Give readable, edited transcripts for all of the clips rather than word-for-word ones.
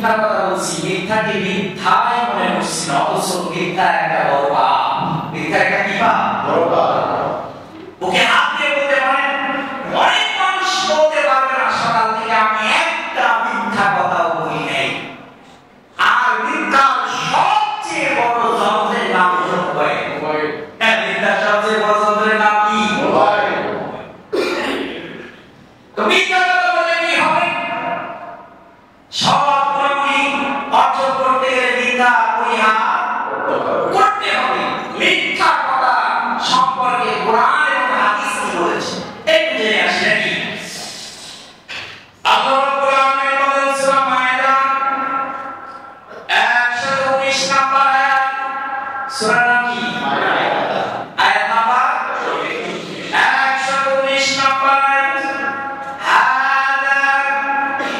মিথ্যার কথা বলছি, মিথ্যাকে মিথ্যাই মনে করছি না, অথচ মিথ্যা একটা বড় পাপ। মিথ্যা একটা কি পাপ? বড় পাপ। ওকে হাত দিয়ে বলতে পারেন, অনেক মানুষ বলতে পারবে না সকাল থেকে আমি একটা মিথ্যা কথাও বলি নাই। আর মিথ্যার সবচেয়ে বড় যন্ত্রের নাম হলো ভয়। হ্যাঁ, মিথ্যার সবচেয়ে বড় যন্ত্রের নাম কি? ভয়। তো মিথ্যা কথা বলে কি হবে? সব গুণাবলী অর্জন করতে গেলে মিথ্যা পরিহার করতে হবে। মিথ্যা কথা সম্পর্কে কোরআন এবং হাদিস কি বলেছে একটু জেনে আসি নাকি? আল্লাহ রাব্বুল আলামিন বলেন সূরা মায়েদা 119 নম্বর আয়াত। সূরা নাম কি? মায়েদা। আয়াত নাম্বার 119 নম্বর আয়াত। হাদা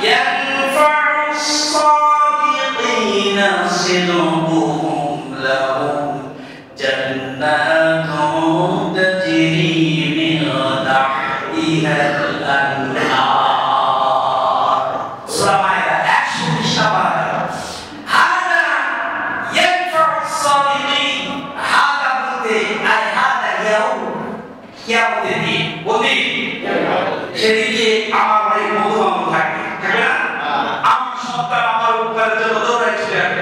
ইয়ানফা'ু الصادقين صدقهم لهم جنات تجري من تحتها الأنهار। সূরা মায়েদা 119 নম্বর আয়াত। হাদা ইয়ানফা'ু الصادقين, হাদা বলতে আই হাদা ইয়াউম, কিয়ামতের দিন। বলি সেদিকে আমার ভাই বন্ধু-বান্ধব থাকবে, থাকবে না? আমার সন্তান আমার উপকারের জন্য দৌড়ায় চলে আসবে,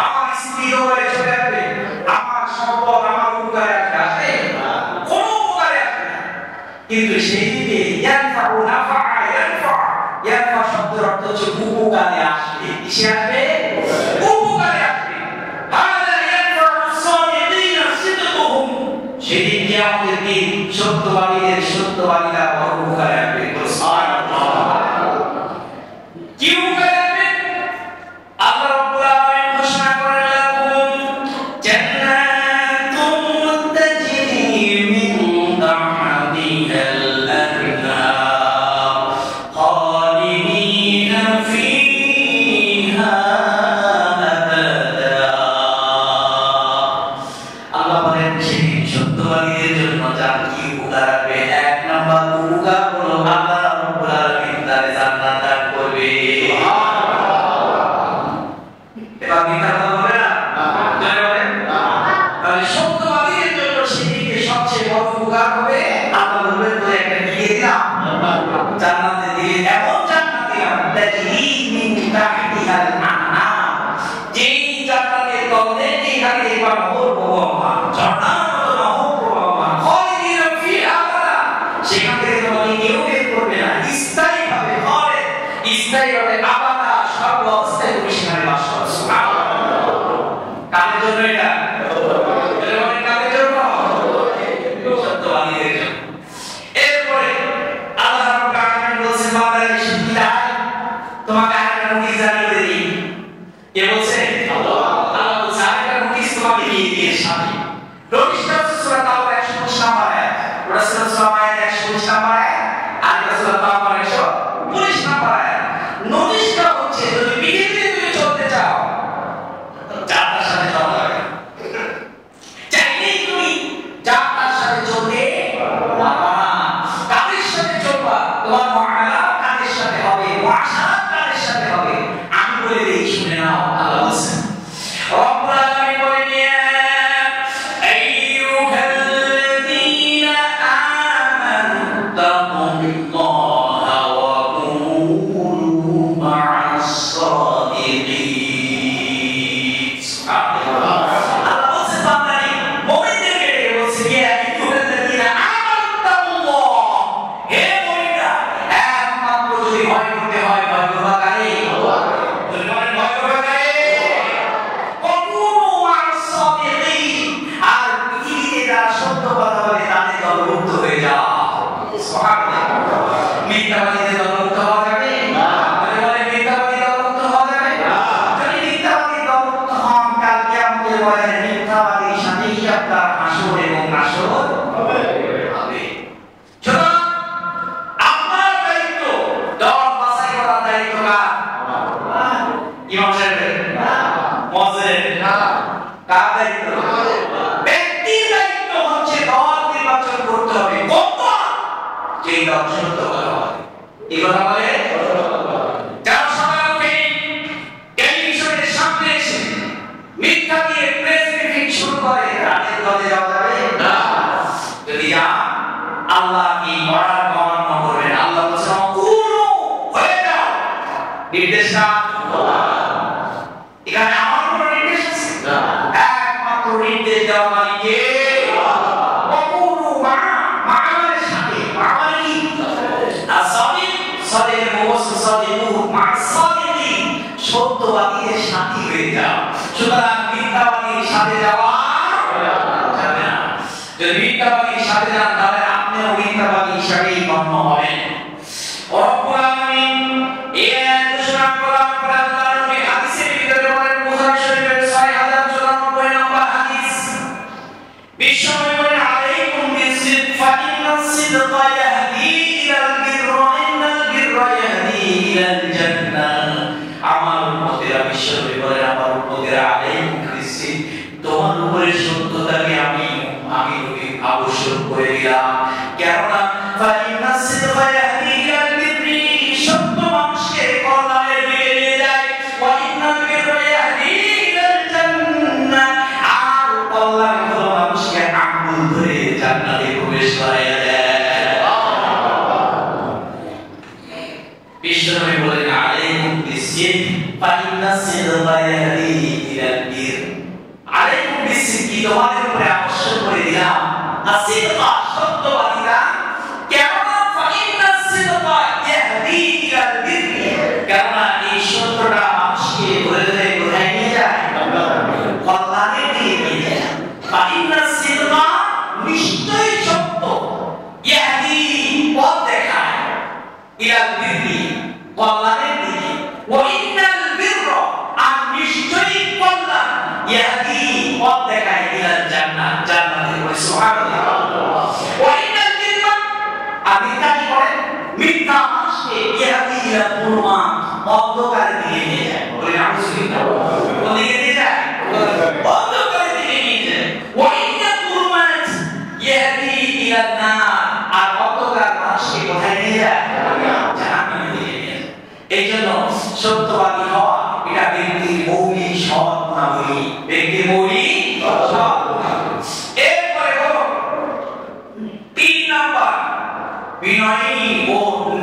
আমার স্ত্রী দৌড়ায় চলে আসবে, আমার সম্পদ আমার উপকারে আসবে, কোনো উপকারে আসবে না। কিন্তু সেদিকে ইয়ানফা'ু নাফা, ইয়ানফা শব্দের অর্থ হচ্ছে উপকারে আসবে। কিসে আসবে? উপকারে আসবে। হাদা ইয়ানফা'ু الصادقين صدقهم, সেদিন কিয়ামতের দিন সত্যবাদীদের সত্যবাদীরা বড় উপকারে আসবে। সুবহানাল্লাহ। কি উপকারে আসবে? আল্লাহ রাব্বুল আলামিন ঘোষণা করেন লাকুম জান্নাতুন তাজরি মিন তাহতিহাল আনহার খালিদিনা ফিহা আবাদা। আল্লাহ বলেন সেই সত্যবাদীদের জন্য যার কি উপকার হবে? এক নাম্বার উপকার হলো আল্লাহ রাব্বুল আলামিন তাদের জান্নাত দান করবে। এবার মিথ্যা কথা বলে না? জয় বলেন। তাহলে সত্যবাদীদের জন্য সেদিকে সবচেয়ে বড় উপকার হবে, আল্লাহ বলবেন তো একটা দিয়ে দিলাম জান্নাতে, দিয়ে এমন জান্নাত দিলাম তাজরি মিন তাহতিহাল আনহার, যেই জান্নাতের তলে যেখানে দেখবা নহর প্রবাহমান, ঝর্ণার মতো নহর প্রবাহমান, খালিদিনা ফিহা আবাদা, সেখান থেকে তোমাকে কেউ বের করবে না, স্থায়ীভাবে হয়, স্থায়ীভাবে আবাদা, সর্ব অবস্থায় তুমি সেখানে বাস করো। সুবহানাল্লাহ। কাদের জন্য এটা? কাদের জন্য? সত্যবাদীদের জন্য। এরপরে আল্লাহ রাব্বুল আলামিন বলেছেন বান্দাকে শিখিয়ে তোমাকে আরেকটা নোটিশ জারি করে দিই। কে বলছে? আল্লাহ। আল্লাহ বলছে আরেকটা নোটিশ তোমাকে দিয়ে দিয়ে সাথে। নোটিশটা হচ্ছে সূরা তাওবা 119 নম্বর আয়াত। ওটা সূরা মায়েদা 119 নম্বর আয়াত, আর এটা সূরা তাওবা 119 নম্বর আয়াত। নোটিশটা হচ্ছে যদি পৃথিবীতে তুমি চলতে চাও যাত্রার সাথে চলা যাবে না। চাইলেই তুমি যাত্রার সাথে চলতে পারবা না। কাদের সাথে চলবা? তোমার মুআমালাত কাদের সাথে হবে, মুআশারাত কাদের সাথে হবে? আমি বলে দেই, শুনে নাও। আল্লাহ বলেন রব্বুল আলামিন বলেন ইয়া আইয়ুহাল্লাযীনা আমানু তাকুল্লাহা ওয়া কুনু মা'আস সাদিকিন। সুবহানাল্লাহ। আল্লাহ বলেন বান্দারে মুমিনদেরকে ডেকে বলছে ইয়া আইয়ুহাল্লাযীনা আমানু তাকুল্লাহ, হে মুমিনরা একমাত্র যদি ভয় করতে হয় ভয় করবা কারে? আল্লাহ। যদি বলেন ভয় করবা কারে? ওয়া কুনু মা'আস সাদিকিন, আর পৃথিবীতে যারা সত্য কথা বলে তাদের দলভুক্ত হয়ে যাও। সুবহানাল্লাহ। মিথ্যাবাদীদের দলভুক্ত হওয়া যাবে না। বলে মিথ্যাবাদী দলভুক্ত হওয়া যাবে না। যদি মিথ্যাবাদী দলভুক্ত হন, কাল কিয়ামতের ময়দানে মিথ্যাবাদীর সাথে কি আপনার হাসর এবং নাসর হবে? সুতরাং আপনার দায়িত্ব দল বাছাই করার দায়িত্ব কার? ইমাম সাহেবের না, মুয়াজ্জিনের না, কার দায়িত্ব? ব্যক্তির দায়িত্ব হচ্ছে দল নির্বাচন করতে হবে। কোন দল? যেই দল সত্য কথা বলে। কি কথা বলে? যারা সকালে উঠে নির্দেশ না এখানে আমার কোনো নির্দেশ আছে না একমাত্র নির্দেশ দেওয়া মানে কে ওকুনু মা'আল সাথে মা'আল কি আসাদিক সাদিক মুওয়াসসাল সাদিকুন মা'আস সাদিকিন সত্যবাদীদের সাথী হয়ে যাও সুতরাং মিথ্যাবাদীর সাথে যাওয়া যাবে না যদি মিথ্যাবাদীর সাথে যান তাহলে আপনিও মিথ্যাবাদী হিসেবেই গণ্য হবেন রব্বুল আলামিন এই ঘোষণা করার পর আল্লাহর নবী হাদিসের ভিতরে বলেন বুখারী শরীফের 6094 নম্বর হাদিস বিশ্বনবী বলেন আলাইকুম বিসিদক ফাইন্নাস সিদকা ইয়াহদি ইলাল বিররি ওয়া ইন্নাল বিররা ইয়াহদি ইলাল জান্নাহ আমার উম্মতেরা বিশ্বনবী বলেন আমার উম্মতেরা আলাইকুম বিসিদক তোমার উপরে সত্যতাকে আমি নবী আবশ্যক করে দিলাম কেননা ফাইন্নাস সিদকা ইয়াহদি ইলাল বিররি সত্য মানুষকে কল্যাণের দিকে নিয়ে যায় ওয়া ইন্নাল বিররা ইয়াহদি ইলাল জান্নাহ আর কল্যাণ হলো মানুষকে আঙ্গুল ধরে জান্নাতে প্রবেশ করায় দেয় বিশ্বনবী বলেন আলাইকুম বিসিদক ফাইন্নাস সিদকা ইয়াহদি ইলাল বির আলাইকুম বিসিদক তোমাদের উপরে আবশ্যক করে দিলাম আসিদকা সত্যবাদিতা কেননা ফাইন্নাস সিদকা ইয়াহদি ইলাল বির কেননা এই সত্যটা মানুষকে ধরে ধরে কোথায় নিয়ে যায় কল্যাণের দিকে নিয়ে যায় ফাইন্নাস সিদকা নিশ্চয়ই সত্য ইয়াহদি পথ দেখায় ইলাল বির কল্যাণের দিকে ওয়া ইন্নাল বিররা আর নিশ্চয়ই কল্যাণ ইয়াহদি পথ দেখায় ইলাল জান্নাত জান্নাতে বলে সুবহানাল্লাহ ওয়া ইন্নাল বিররা আর মিথ্যা কি করে মিথ্যা মানুষকে ইয়াহদি ইলা যুলুমাত অন্ধকারের দিকে নিয়ে যায় বলে আউযুবিল্লাহ কোন দিকে নিয়ে যায় অন্ধকারের দিকে নিয়ে যায় ওয়া ইন্নাল যুলুমাত ইয়াহদি ইলান নার আর অন্ধকার মানুষকে কোথায় নিয়ে যায় জাহান্নামের দিকে নিয়ে যায় এইজন্য সত্যবাদী হওয়া এটা ব্যক্তির মৌলিক সৎ গুণাবলী ব্যক্তির মৌলিক সৎ গুণাবলী এরপরে হলো 3 নাম্বার বিনয়ী ও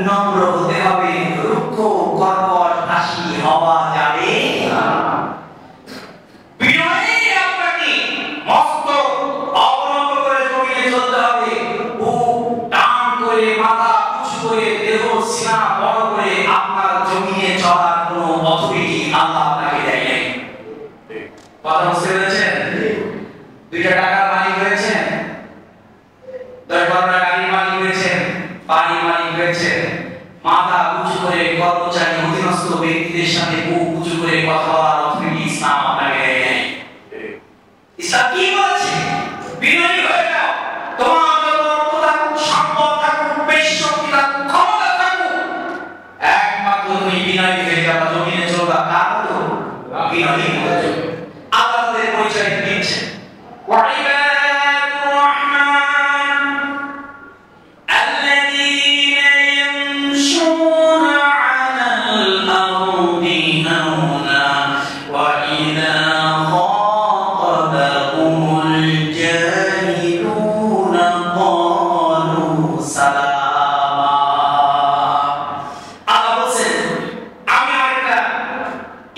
নম্র হতে হবে রুক্ষ কর্কশ হাসি হওয়া যাবে না বিনয়ী আপনাকে মস্তক অবনত করে জমিনে চলতে হবে বুক টান করে মাথা উঁচু করে দেহ সিনা বড় করে আপনার জমিনে চলার কোনো অথরিটি আল্লাহ আপনাকে দেয় নাই কথা বুঝতে পেরেছেন 2টা টাকার মালিক হয়েছেন 10-12টা গাড়ির মালিক হয়েছেন বাড়ির মালিক হয়েছেন মাথা উঁচু করে কর্মচারী অধীনস্থ ব্যক্তিদের সাথে বুক উঁচু করে কথা বলার অথরিটি ইসলাম আপনাকে দেয় নাই ইসলাম কি বলছে বিনয়ী হয়ে যাও তোমার যত অর্থ থাকুক সম্পদ থাকুক বেশি শক্তি থাকুক ক্ষমতা থাকুক একমাত্র তুমি বিনয়ী হয়ে যাও জমিনে চলবা কার তো বিনয়ী হয়ে যাও আল্লাহ তাদের পরিচয় দিচ্ছে ওয়াইবাদুর রহমান আল্লাযীনা ইয়ামশুনা আলাল আরদি হাওনা ওয়া ইযা খাতাবাহুমুল জাহিলুনা ক্বালু সালামা আল্লাহ বলেন আমি আরেকটা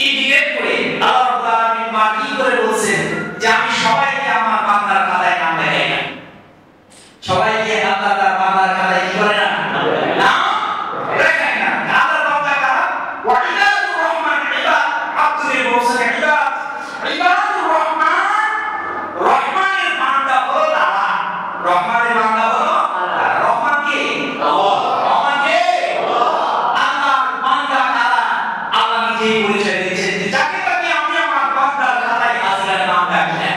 ইন্ডিকেট করে আল্লাহ রাব্বুল আলামিন মাকি করে বলেন যে আমি সবাইকে আমার বান্দার খাতায় নাম দেখাই না সবাইকে আল্লাহ তার বান্দার খাতায় কি করে না নাম দেখাই না আল্লাহর বান্দা কারা ওয়াইবাদুর রহমান ইবাদ আব্দুল বলছেন ইবাদুর রহমান রহমানের বান্দা হলো তারা রহমানের বান্দা হলো তারা রহমান কে আল্লাহ রহমান কে আল্লাহর বান্দা কারা আল্লাহ নিজেই পরিচয় দিয়েছেন যে যাকে তাকে আমি আমার বান্দার খাতায় হাজিরার নাম রাখি না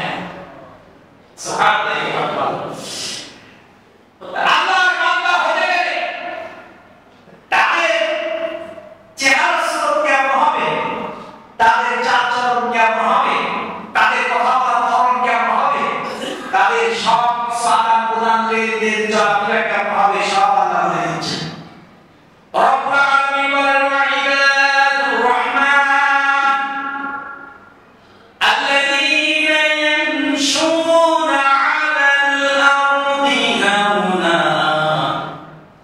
সুবহানাল্লাহ আল্লাহর বান্দা হতে গেলে তাদের চেহারা সুরত কেমন হবে তাদের চালচলন কেমন হবে তাদের কথা বলার ধরন কেমন হবে তাদের সব সালাম প্রদান লেনদেন চলাফেরা কেমন হবে সব আল্লাহ বলে দিচ্ছেন রব্বুল আলামিন বলেন ওয়াইবাদুর রহমান আল্লাযীনা ইয়ামশুনা আলাল আরদি হাওনা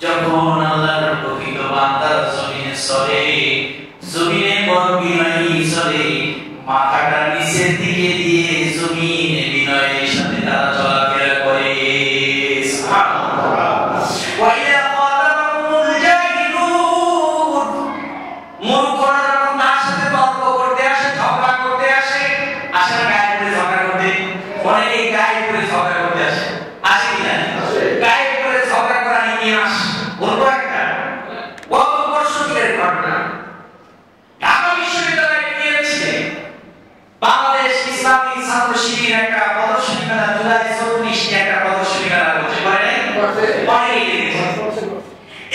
যখন আল্লাহর প্রকৃত বান্দার জমিনে চলে জমিনে বড় বিনয়ী চলে, মাথাটা নিচের দিকে দিয়ে জমিনে বিনয়ের সাথে তারা চলাফেরা করে। সুবহানাল্লাহ। ওয়াইদা ক্বাতাবাহুমুল জাহিলুন, মূর্খরা যখন তার সাথে তর্ক করতে আসে, ঝগড়া করতে আসে, আসে না গায়ে পড়ে ঝগড়া করতে? অনেকেই গায়ে পড়ে ঝগড়া করতে আসে, আসে কিনা? গায়ে পড়ে ঝগড়া করা ইতিহাস বলবো একটা গত বর্ষের ঘটনা। ঢাকা বিশ্ববিদ্যালয়ে কি হচ্ছে, বাংলাদেশ ইসলামী ছাত্র শিবির একটা প্রদর্শনী মেলা, জুলাই 24 একটা প্রদর্শনী মেলা হচ্ছে, করে নাই? অনেকেই দেখেছে।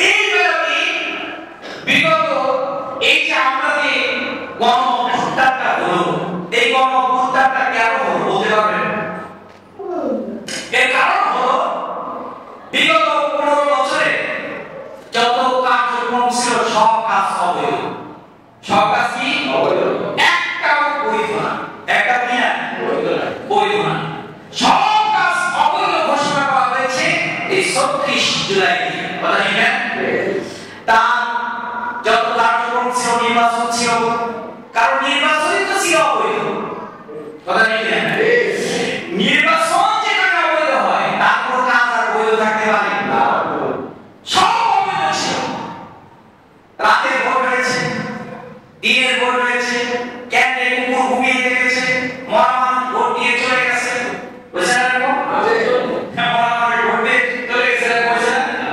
এই মেলাতে বিগত এই যে আমরা যে গণঅভ্যুত্থানটা হলো, এই গণঅভ্যুত্থানটা কেন হলো বলতে পারবেন? এর কারণ হলো বিগত 15 বছরে যত কার্যক্রম ছিল সব কাজ অবৈধ। সব কাজ কি অবৈধ? একটাও বৈধ না, একটা কি না বৈধ না, সব কাজ অবৈধ ঘোষণা করা হয়েছে এই 34 জুলাই। কথা ঠিক না? তার যত কার্যক্রম ছিল, নির্বাচন ছিল, কারণ নির্বাচনই তো ছিল অবৈধ। কথা ঠিক না? নির্বাচন যেখানে অবৈধ হয় তার কোনো কাজ আর বৈধ থাকতে পারে না, সব অবৈধ ছিল। রাতের ভোট হয়েছে, দিনের ভোট হয়েছে, কেন্দ্রে কুকুর ঘুমিয়ে দেখেছে, মরামান ভোট দিয়ে চলে গেছে, বুঝছেন না? মরামানের ভোট দিয়ে চলে গেছে, বুঝছেন না?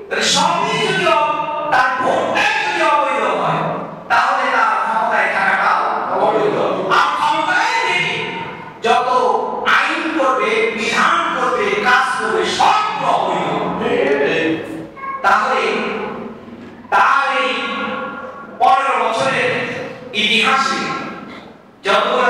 তাহলে সবই যদি তার ভোটটাই যদি অবৈধ হয়, তাহলে তার ক্ষমতায় থাকাটাও অবৈধ। আর ক্ষমতায় নেই, যত আইন করবে, বিধান করবে, কাজ করবে, সব অবৈধ। তাহলে তার এই 15 বছরের ইতিহাসে যতগুলো